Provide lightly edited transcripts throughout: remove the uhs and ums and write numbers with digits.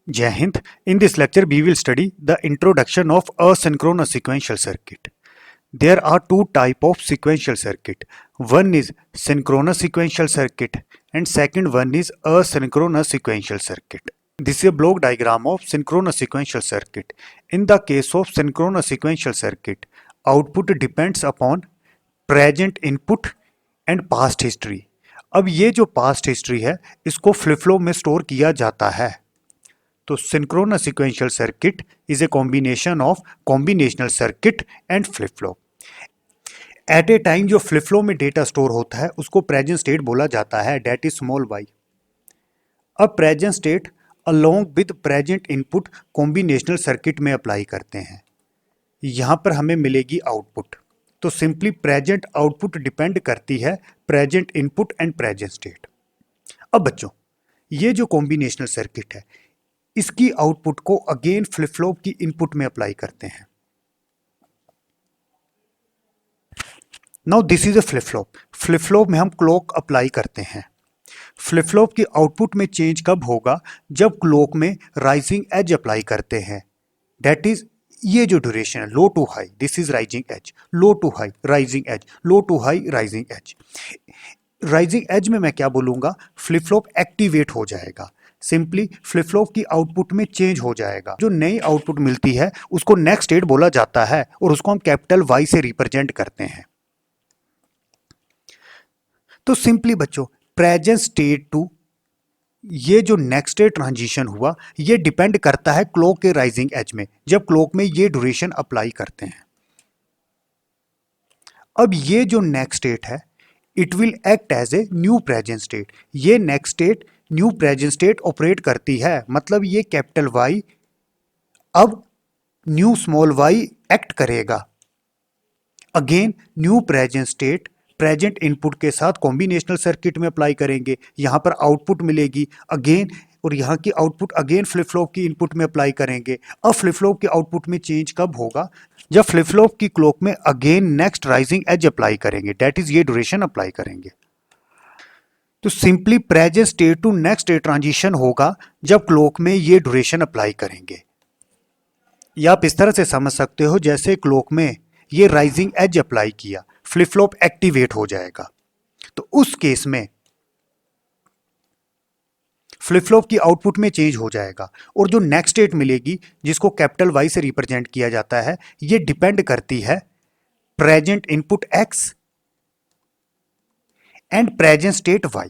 Jai Hind. In this lecture, we will study the introduction of asynchronous sequential circuit. There are two types of sequential circuit. One is synchronous sequential circuit and second one is asynchronous sequential circuit. This is a block diagram of synchronous sequential circuit. In the case of synchronous sequential circuit, output depends upon present input and past history. अब ये जो past history है इसको flip flop में store किया जाता है. तो synchronous sequential circuit is a combination of combinational circuit and flip flop. At a time जो फ्लिप फ्लॉप में डेटा स्टोर होता है उसको प्रेजेंट स्टेट बोला जाता है, डेट इज स्मॉल वाई. अब present state along with present input combinational circuit में अप्लाई करते हैं. यहां पर हमें मिलेगी आउटपुट. तो सिंपली प्रेजेंट आउटपुट डिपेंड करती है present input and present state. अब बच्चों ये जो कॉम्बिनेशनल सर्किट है इसकी आउटपुट को अगेन फ्लिप फ्लॉप की इनपुट में अप्लाई करते हैं. Now this is a flip flop. Flip flop में हम क्लॉक अप्लाई करते हैं. फ्लिप फ्लॉप की आउटपुट में चेंज कब होगा? जब क्लॉक में राइजिंग एज अप्लाई करते हैं. दैट इज ये जो ड्यूरेशन है low to high, this is rising edge, low to high rising edge, low to high rising edge. Rising edge में मैं क्या बोलूंगा? फ्लिप फ्लॉप एक्टिवेट हो जाएगा. सिंपली फ्लिप फ्लॉप की आउटपुट में चेंज हो जाएगा. जो नई आउटपुट मिलती है उसको नेक्स्ट स्टेट बोला जाता है और उसको हम कैपिटल वाई से रिप्रेजेंट करते हैं. तो सिंपली बच्चों प्रेजेंट स्टेट टू ये जो नेक्स्ट स्टेट ट्रांजिशन हुआ ये डिपेंड करता है क्लॉक के राइजिंग एज में, जब क्लॉक में ये ड्यूरेशन अप्लाई करते हैं. अब ये जो नेक्स्ट स्टेट है it will act as a new present state. ये next state new present state operate करती है, मतलब ये कैपिटल वाई अब न्यू स्मॉल वाई एक्ट करेगा. Again new present state present input के साथ कॉम्बिनेशनल सर्किट में अप्लाई करेंगे. यहां पर आउटपुट मिलेगी अगेन और यहां की आउटपुट अगेन फ्लिप फ्लॉप की इनपुट में अप्लाई करेंगे. अब फ्लिप फ्लॉप के आउटपुट में चेंज कब होगा? जब फ्लिप फ्लॉप की क्लॉक में again next rising edge apply करेंगे, दैट इज ये ड्यूरेशन अप्लाई करेंगे. तो simply present state to next state transition होगा जब क्लॉक में ये ड्यूरेशन अप्लाई करेंगे. या आप इस तरह से समझ सकते हो जैसे क्लॉक में ये राइजिंग एज अप्लाई किया, फ्लिप फ्लॉप एक्टिवेट हो जाएगा. तो उस केस में फ्लिप फ्लॉप की आउटपुट में चेंज हो जाएगा और जो नेक्स्ट स्टेट मिलेगी जिसको कैपिटल वाई से रिप्रेजेंट किया जाता है ये डिपेंड करती है present input x and present state y.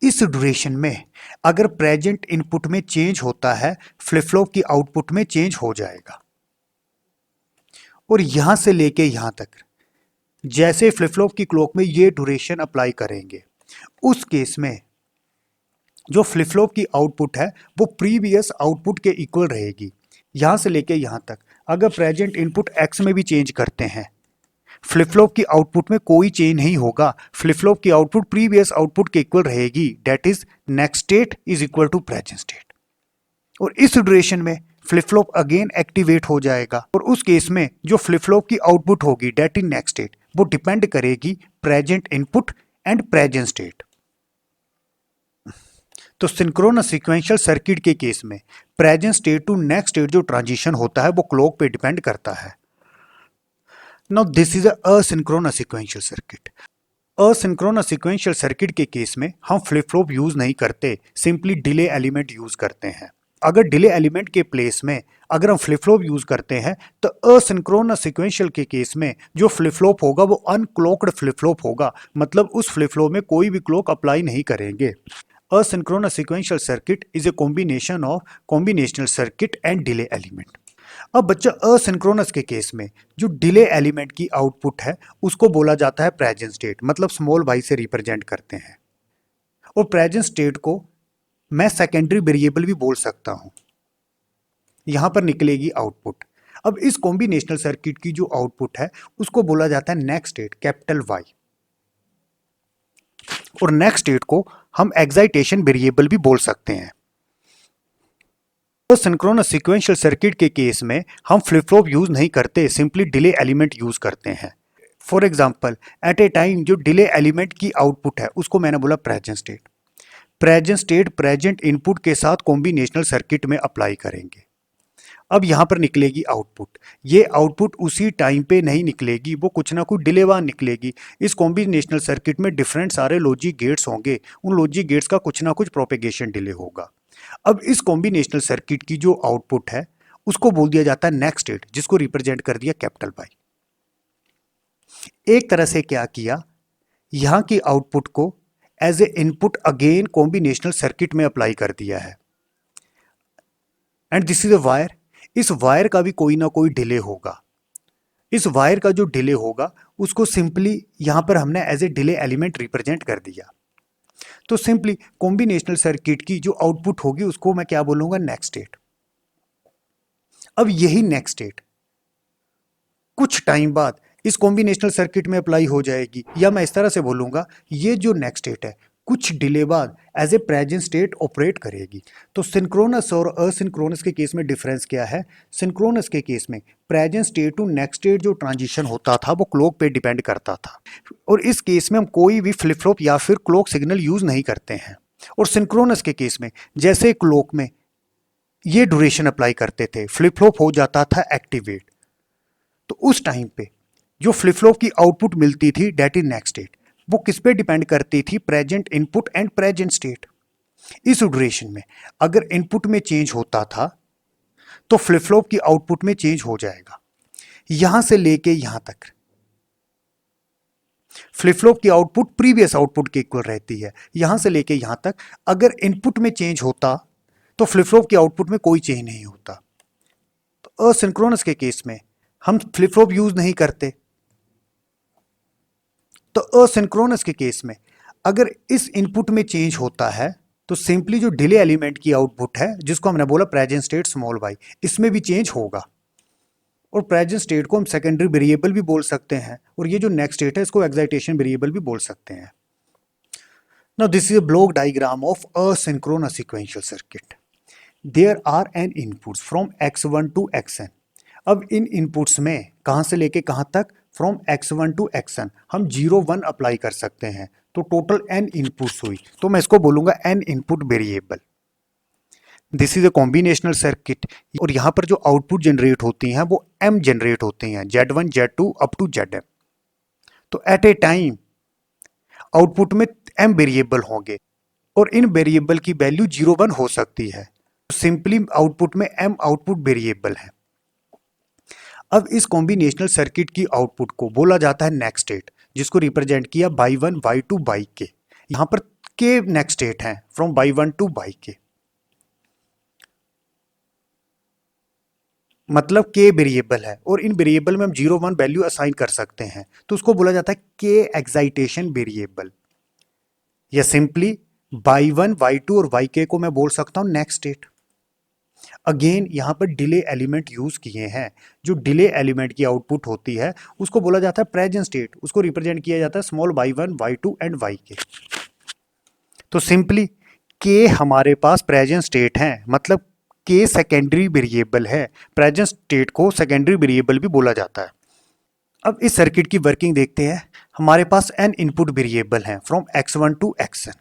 इस ड्यूरेशन में अगर प्रेजेंट इनपुट में चेंज होता है फ्लिप फ्लॉप की आउटपुट में चेंज हो जाएगा. और यहां से लेके यहां तक जैसे फ्लिप फ्लॉप की क्लॉक में ये ड्यूरेशन अप्लाई करेंगे उस केस में जो फ्लिप फ्लॉप की आउटपुट है वो प्रीवियस आउटपुट के इक्वल रहेगी. यहां से लेके यहां तक अगर प्रेजेंट इनपुट एक्स में भी चेंज करते हैं फ्लिप फ्लॉप की आउटपुट में कोई चेंज नहीं होगा. फ्लिप फ्लॉप की आउटपुट प्रीवियस आउटपुट के इक्वल रहेगी, that is next state is equal to present state. और इस ड्यूरेशन में फ्लिप फ्लॉप अगेन एक्टिवेट हो जाएगा और उस केस में जो फ्लिप फ्लॉप की आउटपुट होगी दैट इज नेक्स्ट स्टेट वो डिपेंड करेगी present input and present state. तो सिंक्रोनस सीक्वेंशियल सर्किट के केस में present state to next state जो ट्रांजिशन होता है वो क्लॉक पे डिपेंड करता है. Now this is asynchronous sequential circuit. Asynchronous sequential circuit के केस में हम फ्लिप फ्लॉप यूज नहीं करते, सिंपली डिले एलिमेंट यूज करते हैं. अगर डिले एलिमेंट के प्लेस में अगर हम फ्लिप फ्लॉप यूज करते हैं तो असिंक्रोनस सीक्वेंशियल के केस में जो फ्लिप फ्लॉप होगा वो अनक्लॉक्ड फ्लिप फ्लॉप होगा, मतलब उस फ्लिप फ्लॉप में कोई भी क्लॉक अप्लाई नहीं करेंगे. Asynchronous sequential circuit is a combination of combinational circuit and delay element. अब बच्चा असिंक्रोनस के केस में जो डिले एलिमेंट की आउटपुट है उसको बोला जाता है प्रेजेंट स्टेट, मतलब स्मॉल वाई से रिप्रेजेंट करते हैं. और प्रेजेंट स्टेट को मैं सेकेंडरी वेरिएबल भी बोल सकता हूं. यहां पर निकलेगी आउटपुट. अब इस कॉम्बिनेशनल सर्किट की जो आउटपुट है उसको बोला जाता है नेक्स्ट स्टेट कैपिटल वाई. और नेक्स्ट स्टेट को हम एक्साइटेशन वेरिएबल भी बोल सकते हैं. तो सिंक्रोनस सीक्वेंशियल सर्किट के केस में हम फ्लिप फ्लॉप यूज नहीं करते, सिंपली डिले एलिमेंट यूज करते हैं. For example at a time जो डिले एलिमेंट की आउटपुट है उसको मैंने बोला present state. Present state present input के साथ कॉम्बिनेशनल सर्किट में अप्लाई करेंगे। अब यहां पर निकलेगी आउटपुट। ये आउटपुट उसी टाइम पे नहीं निकलेगी, वो कुछ ना कुछ डिले बाद निकलेगी। इस कॉम्बिनेशनल सर्किट में डिफरेंट सारे लॉजिक गेट्स होंगे, उन लॉजिक गेट्स का कुछ ना कुछ प्रोपेगेशन डिले होगा। अब इस कॉम्बिनेशनल सर्किट की जो आउटपुट है उसको बोल दिया जाता है नेक्स्ट स्टेट, जिसको रिप्रेजेंट कर दिया कैपिटल वाई। एक तरह से क्या किया, यहां की आउटपुट को as a input again combinational circuit में अप्लाई कर दिया है। And this is a wire. इस वायर का भी कोई ना कोई डिले होगा। इस वायर का जो डिले होगा उसको सिंपली यहां पर हमने as a delay element represent कर दिया। तो सिंपली कॉम्बिनेशनल सर्किट की जो आउटपुट होगी उसको मैं क्या बोलूंगा, नेक्स्ट स्टेट। अब यही नेक्स्ट स्टेट कुछ टाइम बाद इस कॉम्बिनेशनल सर्किट में अप्लाई हो जाएगी, या मैं इस तरह से बोलूंगा ये जो नेक्स्ट स्टेट है कुछ डिले बाद as a present state operate करेगी। तो सिंक्रोनस और असिंक्रोनस के केस में डिफरेंस क्या है? सिंक्रोनस के केस में present state to next state जो ट्रांजिशन होता था वो क्लॉक पे डिपेंड करता था, और इस केस में हम कोई भी फ्लिप फ्लॉप या फिर क्लॉक सिग्नल यूज नहीं करते हैं। और सिंक्रोनस के केस में जैसे क्लॉक में ये ड्यूरेशन अप्लाई करते थे, फ्लिप फ्लॉप हो जाता था एक्टिवेट, तो उस टाइम पे जो फ्लिप फ्लॉप की आउटपुट मिलती थी डेट इज नेक्स्ट स्टेट, वो किस पे डिपेंड करती थी? Present input and present state. इस ड्यूरेशन में अगर इनपुट में चेंज होता था तो फ्लिप फ्लॉप की आउटपुट में चेंज हो जाएगा। यहां से लेके यहां तक फ्लिप फ्लॉप की आउटपुट प्रीवियस आउटपुट के इक्वल रहती है। यहां से लेके यहां तक अगर इनपुट में चेंज होता तो फ्लिप फ्लॉप की आउटपुट में कोई चेंज नहीं होता। तो असिंक्रोनस के केस में हम फ्लिप फ्लॉप यूज नहीं करते। तो असिंक्रोनस के केस में अगर इस इनपुट में चेंज होता है तो सिंपली जो डिले एलिमेंट की आउटपुट है जिसको हमने बोला प्रेजेंट स्टेट स्मॉल वाई, इसमें भी चेंज होगा। और प्रेजेंट स्टेट को हम सेकेंडरी वेरिएबल भी बोल सकते हैं, और ये जो नेक्स्ट स्टेट है इसको एक्साइटेशन वेरिएबल भी बोल सकते हैं। Now this is a block diagram of asynchronous sequential circuit. There are n inputs from x1 to xn। अब इन इनपुट्स में कहां से लेके कहां तक? फ्रॉम x1 टू xn हम 0 1 अप्लाई कर सकते हैं, तो टोटल n इनपुट्स हुई, तो मैं इसको बोलूंगा n input variable. This is a combinational circuit, और यहां पर जो आउटपुट जनरेट होती हैं वो m जनरेट होती हैं, Z1 Z2 up to Zm। तो एट ए टाइम आउटपुट में m वेरिएबल होंगे और इन वेरिएबल की वैल्यू 0 1 हो सकती है। सिंपली आउटपुट में m आउटपुट वेरिएबल है। अब इस कॉम्बिनेशनल सर्किट की आउटपुट को बोला जाता है नेक्स्ट स्टेट, जिसको रिप्रेजेंट किया बाई 1 बाई 2 बाई के। यहां पर के नेक्स्ट स्टेट है फ्रॉम बाई 1 टू बाई के, मतलब के वेरिएबल है और इन वेरिएबल में हम 0 1 वैल्यू असाइन कर सकते हैं, तो उसको बोला जाता है के एक्साइटेशन वेरिएबल। या सिंपली बाई 1 बाई 2 और बाई के को मैं बोल सकता हूं नेक्स्ट स्टेट। अगेन यहां पर डिले एलिमेंट यूज किए हैं। जो डिले एलिमेंट की आउटपुट होती है उसको बोला जाता है प्रेजेंट स्टेट, उसको रिप्रेजेंट किया जाता है small y 1 y 2 and y k. तो सिंपली के हमारे पास प्रेजेंट स्टेट है, मतलब के सेकेंडरी वेरिएबल है। प्रेजेंट स्टेट को सेकेंडरी वेरिएबल भी बोला जाता है। अब इस सर्किट की वर्किंग देखते हैं। हमारे पास एन इनपुट वेरिएबल है from x1 to xn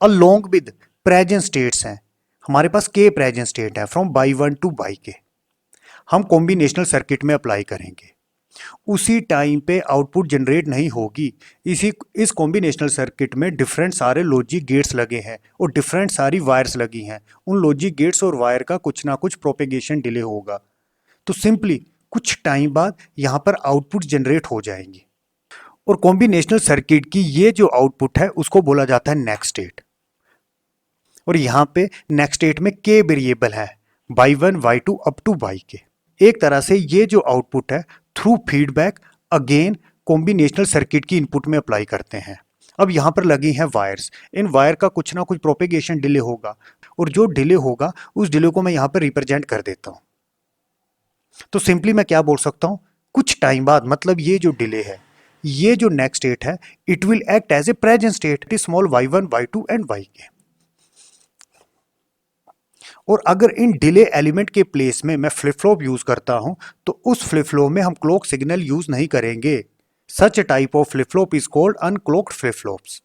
along with present states हैं। हमारे पास के प्रेजेंट स्टेट है from y 1 to y k. हम कॉम्बिनेशनल सर्किट में अप्लाई करेंगे, उसी टाइम पे आउटपुट जनरेट नहीं होगी। इस कॉम्बिनेशनल सर्किट में डिफरेंट सारे लॉजिक गेट्स लगे हैं और डिफरेंट सारी वायर्स लगी हैं। उन लॉजिक गेट्स और वायर का कुछ ना कुछ प्रोपेगेशन डिले होगा, तो सिंपली कुछ टाइम बाद यहाँ पर आउटपुट जनरेट हो जाएंगी। और कॉम्बिनेशनल सर्किट की ये जो आउटपुट है उसको बोला जाता है नेक्स्ट स्टेट। और यहाँ पे नेक्स्ट स्टेट में के वेरिएबल है by 1 by 2 up to y के। एक तरह से ये जो आउटपुट है through feedback again combinational circuit की इनपुट में अप्लाई करते हैं। अब यहाँ पर लगी हैं वायर्स, इन वायर का कुछ ना कुछ प्रोपेगेशन डिले होगा, और जो डिले होगा उस डिले को मैं यहाँ पर रिप्रेजेंट कर देता हूँ। तो सिंपली मैं क्या बोल सकता हूँ, कुछ टाइम बाद, मतलब ये जो डिले है, ये जो नेक्स्ट स्टेट है, it will act as a present state small y 1 y 2 and y k. और अगर इन डिले एलिमेंट के प्लेस में मैं फ्लिप फ्लॉप यूज करता हूं तो उस फ्लिप फ्लॉप में हम क्लॉक सिग्नल यूज नहीं करेंगे। Such type of flip flop is called unclocked flip flops.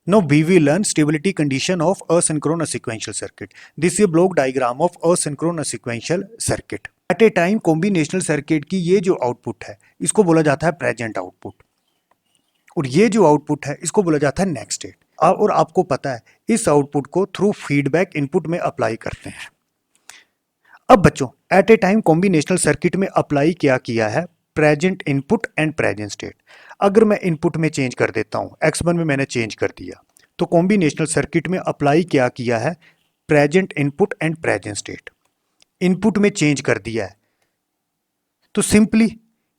Now we will learn stability condition of asynchronous sequential circuit. This is a block diagram of asynchronous sequential circuit. At a time combinational circuit की ये जो output है इसको बोला जाता है present output, और ये जो आउटपुट है इसको बोला जाता है नेक्स्ट स्टेट। और आपको पता है इस आउटपुट को थ्रू फीडबैक इनपुट में अप्लाई करते हैं। अब बच्चों at a time combinational circuit में अप्लाई क्या किया है, present input and present state. अगर मैं इनपुट में चेंज कर देता हूं, x1 में मैंने चेंज कर दिया, तो कॉम्बिनेशनल सर्किट में अप्लाई क्या किया है, present input and present state. Input में चेंज कर दिया है तो सिंपली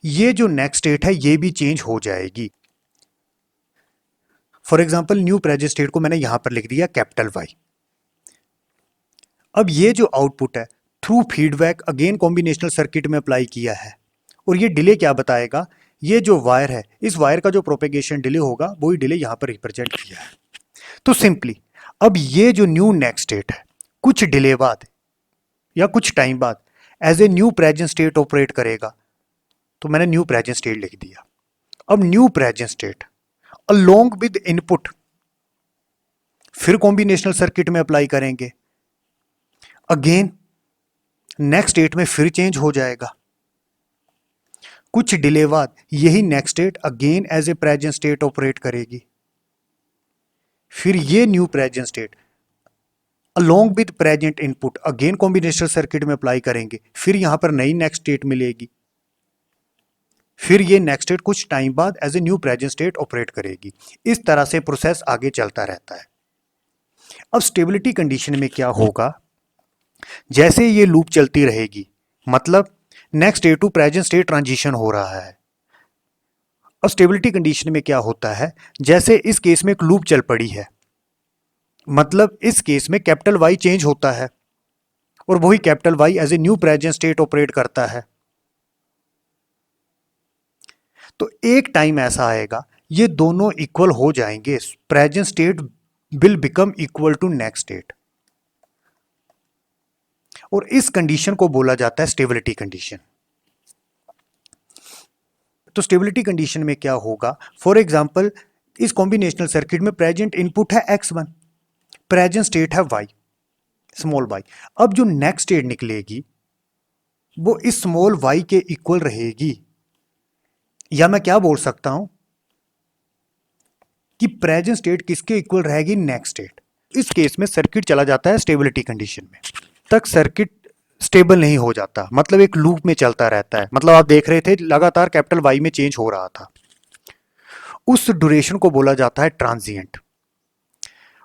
ये जो नेक्स्ट स्टेट है ये भी चेंज हो जाएगी। For example new present state को मैंने यहां पर लिख दिया कैपिटल Y। अब ये जो आउटपुट है through feedback again combinational circuit में अप्लाई किया है, और ये डिले क्या बताएगा, ये जो वायर है इस वायर का जो प्रोपेगेशन डिले होगा वही डिले यहां पर रिप्रेजेंट किया है। तो सिंपली अब ये जो न्यू नेक्स्ट स्टेट है कुछ डिले बाद या कुछ टाइम बाद as a new present state operate करेगा, तो मैंने न्यू प्रेजेंट स्टेट लिख दिया। अब new present state along with input फिर कॉम्बिनेशनल सर्किट में अप्लाई करेंगे, अगेन नेक्स्ट स्टेट में फिर चेंज हो जाएगा। कुछ डिले बाद यही next state again as a present state operate करेगी, फिर ये new present state along with present input again combinational circuit में अप्लाई करेंगे, फिर यहां पर नई नेक्स्ट स्टेट मिलेगी, फिर ये नेक्स्ट स्टेट कुछ टाइम बाद as a new present state operate करेगी। इस तरह से प्रोसेस आगे चलता रहता है। अब स्टेबिलिटी कंडीशन में क्या होगा, जैसे ये लूप चलती रहेगी मतलब next state to present state transition हो रहा है। अब स्टेबिलिटी कंडीशन में क्या होता है, जैसे इस केस में एक लूप चल पड़ी है, मतलब इस केस में कैपिटल Y चेंज होता है और वही capital Y as a new present state operate करता है। तो एक टाइम ऐसा आएगा ये दोनों इक्वल हो जाएंगे, present state will become equal to next state, और इस कंडीशन को बोला जाता है स्टेबिलिटी कंडीशन। तो स्टेबिलिटी कंडीशन में क्या होगा, फॉर एग्जांपल इस कॉम्बिनेशनल सर्किट में प्रेजेंट इनपुट है x1, प्रेजेंट स्टेट है y, स्मॉल y। अब जो नेक्स्ट स्टेट निकलेगी वो इस स्मॉल y के इक्वल रहेगी, या मैं क्या बोल सकता हूं कि प्रेजेंट स्टेट किसके इक्वल रहेगी, नेक्स्ट स्टेट। इस केस में सर्किट चला जाता है स्टेबिलिटी कंडीशन में, तक सर्किट स्टेबल नहीं हो जाता, मतलब एक लूप में चलता रहता है। मतलब आप देख रहे थे लगातार कैपिटल Y में चेंज हो रहा था, उस ड्यूरेशन को बोला जाता है ट्रांजिएंट।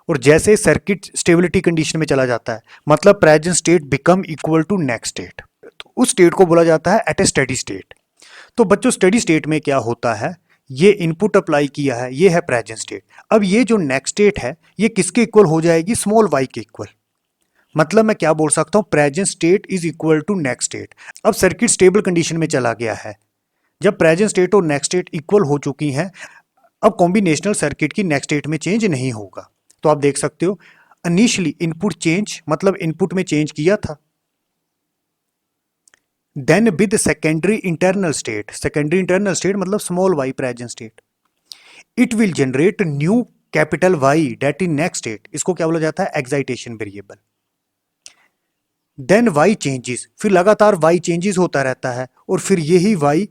और जैसे सर्किट स्टेबिलिटी कंडीशन में चला जाता है मतलब present state become equal to next state, तो उस स्टेट को बोला जाता है एट ए स्टेडी स्टेट। तो बच्चों स्टेडी स्टेट में क्या होता है, ये इनपुट अप्लाई किया है, ये है प्रेजेंट स्टेट। अब ये जो नेक्स्ट स्टेट है ये किसके इक्वल हो जाएगी, स्मॉल y के इक्वल। मतलब मैं क्या बोल सकता हूं, present state is equal to next state. अब सर्किट स्टेबल कंडीशन में चला गया है, जब प्रेजेंट स्टेट और नेक्स्ट स्टेट इक्वल हो चुकी हैं, अब कॉम्बिनेशनल सर्किट की नेक्स्ट स्टेट में चेंज नहीं होगा। तो आप देख सकते हो इनिशियली इनपुट चेंज मतलब इनपुट में चेंज किया था, then with secondary internal state, secondary internal state मतलब small y present state, it will generate new capital Y that in next state. इसको क्या बोला जाता है, excitation variable. Then y changes, फिर लगातार y चेंजेस होता रहता है और फिर यही y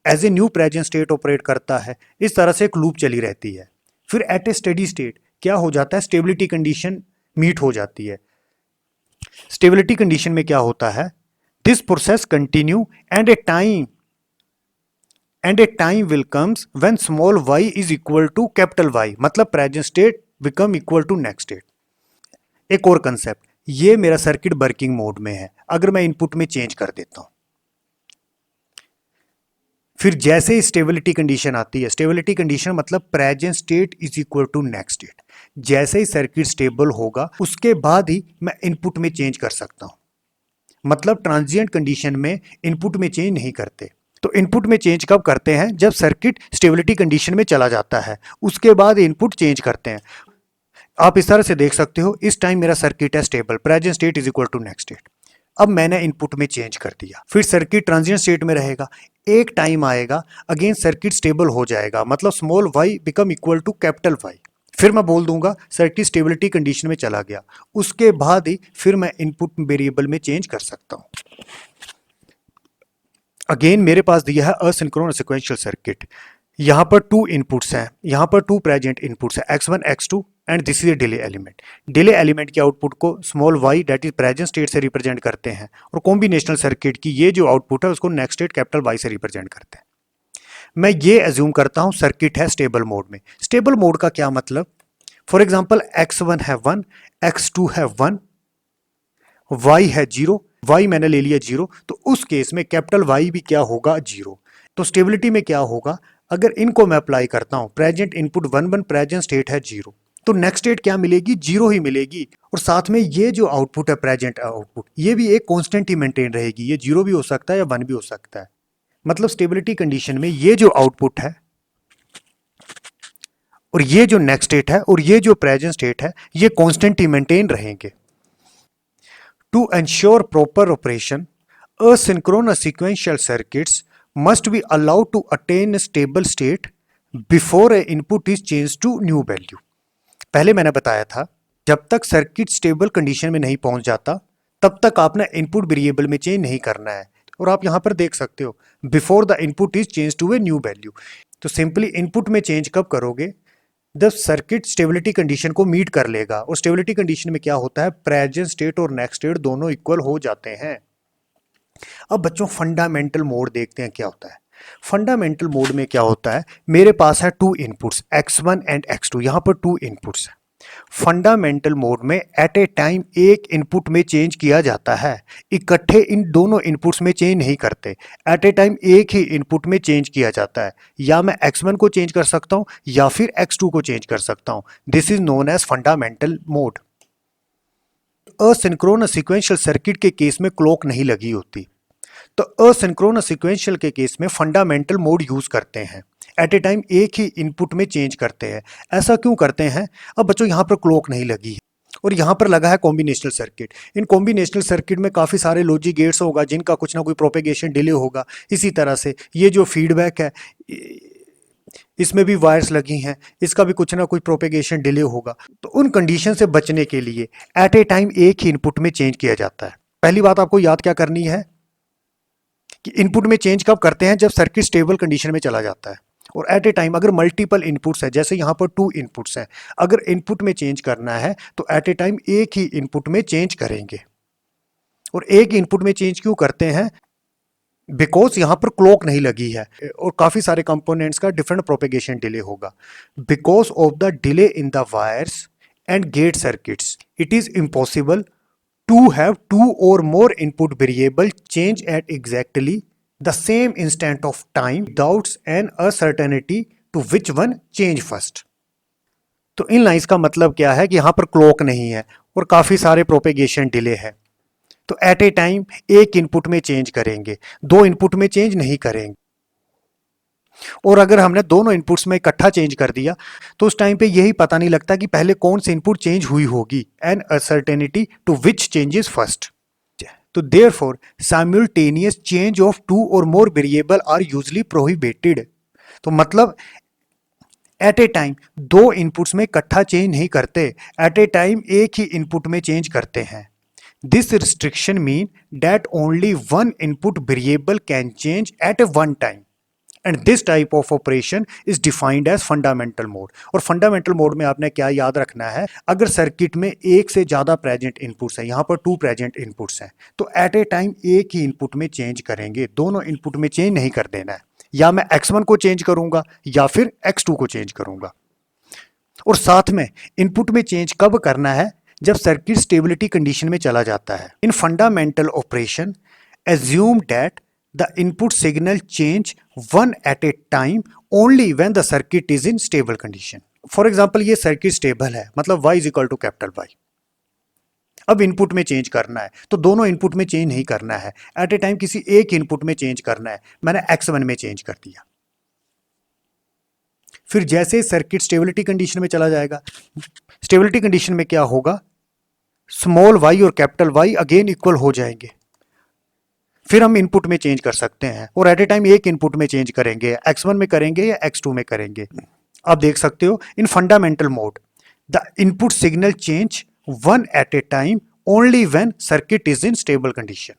as a new present state operate करता है। इस तरह से एक लूप चली रहती है। फिर एट ए स्टेडी स्टेट क्या हो जाता है, स्टेबिलिटी कंडीशन मीट हो जाती है। स्टेबिलिटी कंडीशन में क्या होता है, this process continue and a time will comes when small y is equal to capital Y, मतलब present state become equal to next state. एक और कंसेप्ट, ये मेरा सर्किट वर्किंग मोड में है, अगर मैं इनपुट में चेंज कर देता हूं, फिर जैसे ही स्टेबिलिटी कंडीशन आती है, स्टेबिलिटी कंडीशन मतलब present state is equal to next state, जैसे ही सर्किट स्टेबल होगा उसके बाद ही मैं इनपुट में चेंज कर सकता हूं। मतलब ट्रांजिएंट कंडीशन में इनपुट में चेंज नहीं करते। तो इनपुट में चेंज कब करते हैं, जब सर्किट स्टेबिलिटी कंडीशन में चला जाता है, उसके बाद इनपुट चेंज करते हैं। आप इस तरह से देख सकते हो, इस टाइम मेरा सर्किट है stable, present state is equal to next state. अब मैंने इनपुट में चेंज कर दिया, फिर सर्किट ट्रांजिएंट स्टेट में रहेगा। एक टाइम आएगा अगेन सर्किट स्टेबल हो जाएगा, मतलब small y become equal to capital Y, फिर मैं बोल दूंगा सर्किट स्टेबिलिटी कंडीशन में चला गया, उसके बाद ही फिर मैं इनपुट वेरिएबल में चेंज कर सकता हूं। अगेन मेरे पास दिया है असिंक्रोनस सीक्वेंशियल सर्किट। यहां पर टू इनपुट्स हैं, यहां पर टू प्रेजेंट इनपुट्स है x1 x2 and this is a delay element. Delay element के आउटपुट को small y that is present state से रिप्रेजेंट करते हैं और कॉम्बिनेशनल सर्किट की ये जो आउटपुट है उसको नेक्स्ट स्टेट कैपिटल Y से रिप्रेजेंट करते हैं। मैं ये एज्यूम करता हूं सर्किट है स्टेबल मोड में। स्टेबल मोड का क्या मतलब, फॉर एग्जाम्पल x1 है 1, x2 है 1, y है 0, y मैंने ले लिया 0, तो उस केस में कैपिटल Y भी क्या होगा 0। तो स्टेबिलिटी में क्या होगा, अगर इनको मैं अप्लाई करता हूं, प्रेजेंट इनपुट 1 1 प्रेजेंट स्टेट है 0, तो नेक्स्ट स्टेट क्या मिलेगी 0 ही मिलेगी। और साथ में ये जो आउटपुट है प्रेजेंट आउटपुट, ये भी एक कांस्टेंट ही मेंटेन रहेगी, ये 0 भी हो सकता है या 1 भी हो सकता है। मतलब स्टेबिलिटी कंडीशन में ये जो आउटपुट है और ये जो नेक्स्ट स्टेट है और ये जो प्रेजेंट स्टेट है ये कांस्टेंट ही मेंटेन रहेंगे। To ensure proper operation, asynchronous sequential circuits must be allowed to attain a stable state before a input is changed to new value। पहले मैंने बताया था जब तक सर्किट स्टेबल कंडीशन में नहीं पहुंच जाता तब तक आपने इनपुट वेरिएबल में चेंज नहीं करना है। और आप यहां पर देख सकते हो before the input is change to a new value. तो सिंपली इनपुट में चेंज कब करोगे, जब सर्किट स्टेबिलिटी कंडीशन को मीट कर लेगा। और स्टेबिलिटी कंडीशन में क्या होता है, प्रेजेंट स्टेट और नेक्स्ट स्टेट दोनों इक्वल हो जाते हैं। अब बच्चों फंडामेंटल मोड देखते हैं क्या होता है। फंडामेंटल मोड में क्या होता है, मेरे पास है to inputs x1 and x2, यहां पर टू इनपुट्स है। फंडामेंटल मोड में एट ए टाइम एक इनपुट में चेंज किया जाता है, इकट्ठे इन दोनों इनपुट्स में चेंज नहीं करते। एट ए टाइम एक ही इनपुट में चेंज किया जाता है, या मैं x1 को चेंज कर सकता हूं या फिर x2 को चेंज कर सकता हूं। This is known as fundamental mode. Asynchronous sequential circuit के केस में क्लॉक नहीं लगी होती, तो असिंक्रोनस सीक्वेंशियल के केस में फंडामेंटल मोड यूज करते हैं। एट ए टाइम एक ही इनपुट में चेंज करते हैं। ऐसा क्यों करते हैं, अब बच्चों यहां पर क्लॉक नहीं लगी है और यहां पर लगा है कॉम्बिनेशनल सर्किट। इन कॉम्बिनेशनल सर्किट में काफी सारे लॉजिक गेट्स होगा जिनका कुछ ना कोई प्रोपेगेशन डिले होगा। इसी तरह से ये जो फीडबैक है इसमें भी वायर्स लगी हैं, इसका भी कुछ ना कुछ प्रोपेगेशन डिले होगा। तो उन कंडीशन से बचने के लिए एट ए टाइम एक ही इनपुट में चेंज किया जाता है। पहली बात आपको याद क्या करनी है कि इनपुट में चेंज कब करते हैं, जब सर्किट स्टेबल कंडीशन में चला जाता है। और एट ए टाइम अगर मल्टीपल इनपुट्स है, जैसे यहां पर टू इनपुट्स हैं, अगर इनपुट में चेंज करना है तो एट ए टाइम एक ही इनपुट में चेंज करेंगे। और एक इनपुट में चेंज क्यों करते हैं, बिकॉज यहां पर क्लॉक नहीं लगी है और काफी सारे कंपोनेंट्स का डिफरेंट प्रोपेगेशन डिले होगा। Because of the delay in the wires and gate circuits it is impossible to have two or more input variable change at exactly the same instant of time without an uncertainty to which one change first। तो इन lines का मतलब क्या है कि यहां पर clock नहीं है और काफी सारे प्रोपेगेशन डिले है, तो एट ए टाइम एक इनपुट में चेंज करेंगे, दो इनपुट में चेंज नहीं करेंगे। और अगर हमने दोनों इनपुट्स में इकट्ठा चेंज कर दिया तो उस टाइम पे यही पता नहीं लगता कि पहले कौन सी इनपुट चेंज हुई होगी, and uncertainty to which changes first. तो therefore simultaneous change of two or more variable are usually prohibited. तो मतलब एट ए टाइम दो इनपुट्स में इकट्ठा चेंज नहीं करते, एट ए टाइम एक ही इनपुट में चेंज करते हैं। This restriction mean that only one input variable can change at a one time and this type of operation is defined as fundamental mode. और fundamental mode में आपने क्या याद रखना है, अगर सर्किट में एक से ज्यादा प्रेजेंट इनपुट्स हैं, यहां पर टू प्रेजेंट इनपुट्स हैं, तो एट ए टाइम एक ही इनपुट में चेंज करेंगे, दोनों इनपुट में चेंज नहीं कर देना है। या मैं x1 को चेंज करूंगा या फिर x2 को चेंज करूंगा। और साथ में इनपुट में चेंज कब करना है, जब सर्किट स्टेबिलिटी कंडीशन में चला जाता है। In fundamental operation assume that the input signal change one at a time only when the circuit is in stable condition। For example ये सर्किट स्टेबल है, मतलब y is equal to capital Y। अब input में change करना है तो दोनों input में चेंज नहीं करना है, एट ए टाइम किसी एक इनपुट में चेंज करना है। मैंने x1 में चेंज कर दिया, फिर जैसे सर्किट स्टेबिलिटी कंडीशन में चला जाएगा, स्टेबिलिटी कंडीशन में क्या होगा, स्मॉल y और कैपिटल Y अगेन इक्वल हो जाएंगे, फिर हम इनपुट में चेंज कर सकते हैं। और एट ए टाइम एक इनपुट में चेंज करेंगे, x1 में करेंगे या x2 में करेंगे। आप देख सकते हो in fundamental mode The input signal change one at a time only when circuit is in stable condition.